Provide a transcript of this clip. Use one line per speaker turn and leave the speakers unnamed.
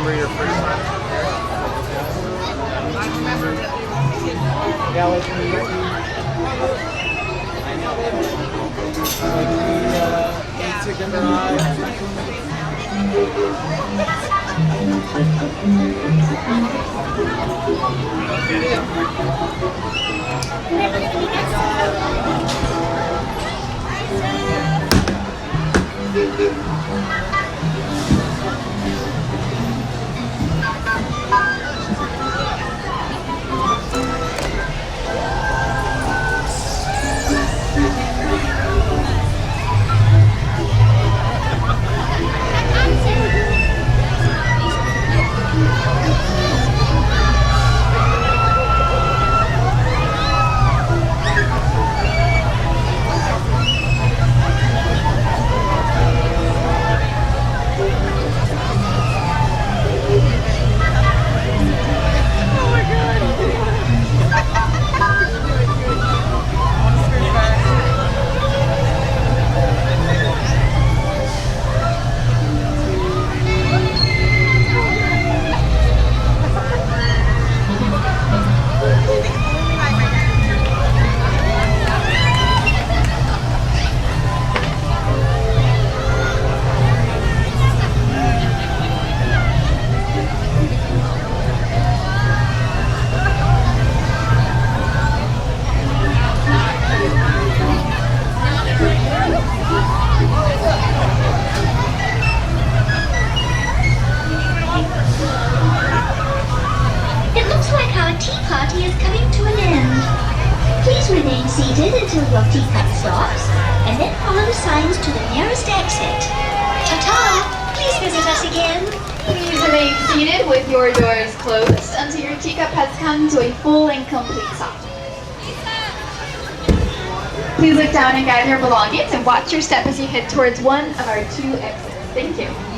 remember your first time?
I remember that we were
Yeah, like New Year. Like we together
It looks like our tea party is coming to an end. Please remain seated until your teacup stops, and then follow the signs to the nearest exit. Ta-ta! Please visit us again.
Please remain seated with your doors closed until your teacup has come to a full and complete stop. Please look down and gather your belongings and watch your step as you head towards one of our 2 exits. Thank you.